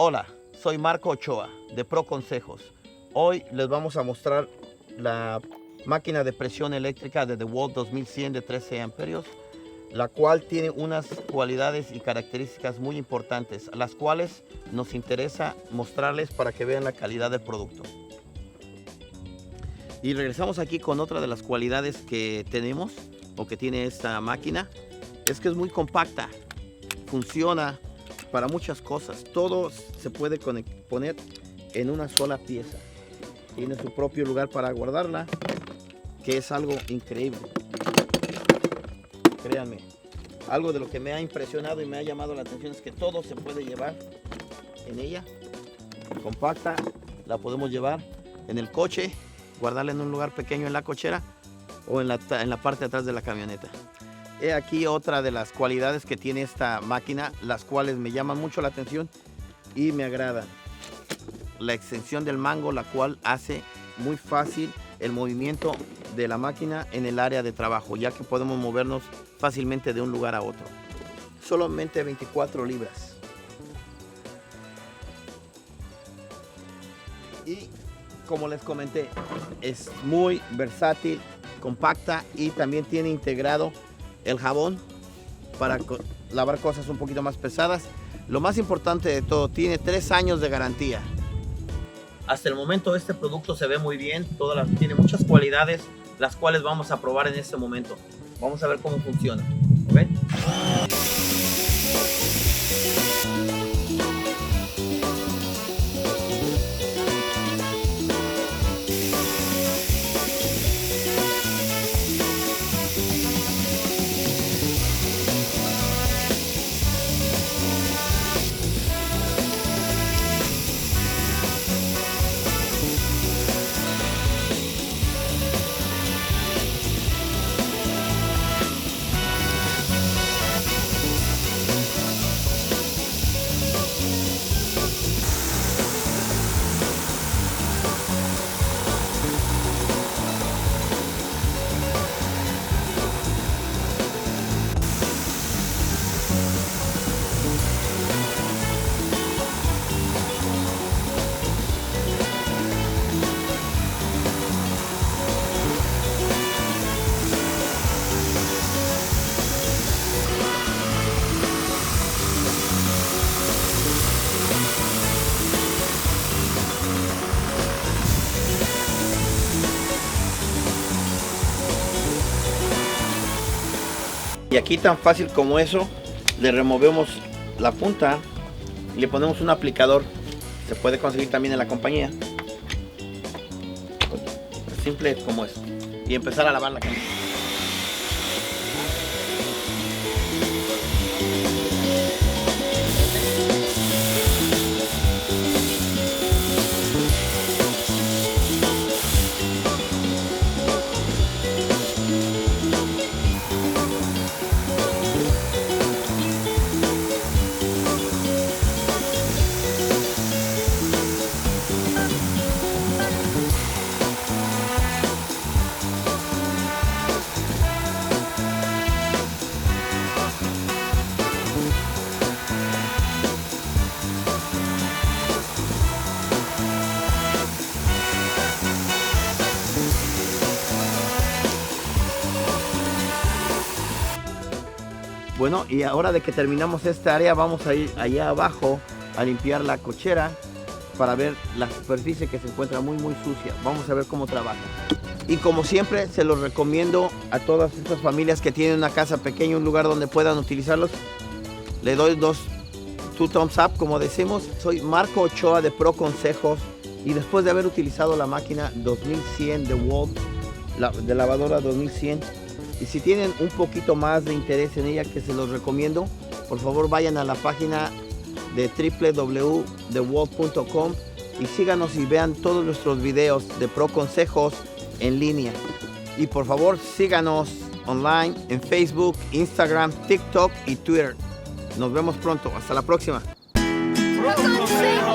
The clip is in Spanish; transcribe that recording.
Hola, soy Marco Ochoa de Pro Consejos. Hoy les vamos a mostrar la máquina de presión eléctrica de DeWalt 2100 de 13 amperios, la cual tiene unas cualidades y características muy importantes, las cuales nos interesa mostrarles para que vean la calidad del producto. Y regresamos aquí con otra de las cualidades que tenemos o que tiene esta máquina, es que es muy compacta, funciona para muchas cosas, todo se puede poner en una sola pieza, tiene su propio lugar para guardarla, que es algo increíble. Créanme, algo de lo que me ha impresionado y me ha llamado la atención es que todo se puede llevar en ella, compacta, la podemos llevar en el coche, guardarla en un lugar pequeño en la cochera o en la parte de atrás de la camioneta. He aquí otra de las cualidades que tiene esta máquina, las cuales me llaman mucho la atención y me agradan. La extensión del mango, la cual hace muy fácil el movimiento de la máquina en el área de trabajo, ya que podemos movernos fácilmente de un lugar a otro. Solamente 24 libras. Y como les comenté, es muy versátil, compacta y también tiene integrado el jabón para lavar cosas un poquito más pesadas. Lo más importante de todo, tiene 3 años de garantía. Hasta el momento este producto se ve muy bien, tiene muchas cualidades, las cuales vamos a probar en este momento. Vamos a ver cómo funciona. ¿Okay? Y aquí tan fácil como eso, le removemos la punta y le ponemos un aplicador. Se puede conseguir también en la compañía. Simple como eso. Y empezar a lavar la camisa. Bueno, y ahora de que terminamos esta área, vamos a ir allá abajo a limpiar la cochera para ver la superficie que se encuentra muy sucia. Vamos a ver cómo trabaja. Y como siempre, se los recomiendo a todas estas familias que tienen una casa pequeña, un lugar donde puedan utilizarlos. Le doy two thumbs up, como decimos. Soy Marco Ochoa de Pro Consejos y después de haber utilizado la máquina 2100 DeWalt, de lavadora 2100, y si tienen un poquito más de interés en ella, que se los recomiendo, por favor vayan a la página de www.dewalt.com y síganos y vean todos nuestros videos de Pro Consejos en línea. Y por favor síganos online en Facebook, Instagram, TikTok y Twitter. Nos vemos pronto. Hasta la próxima. Pro Consejos.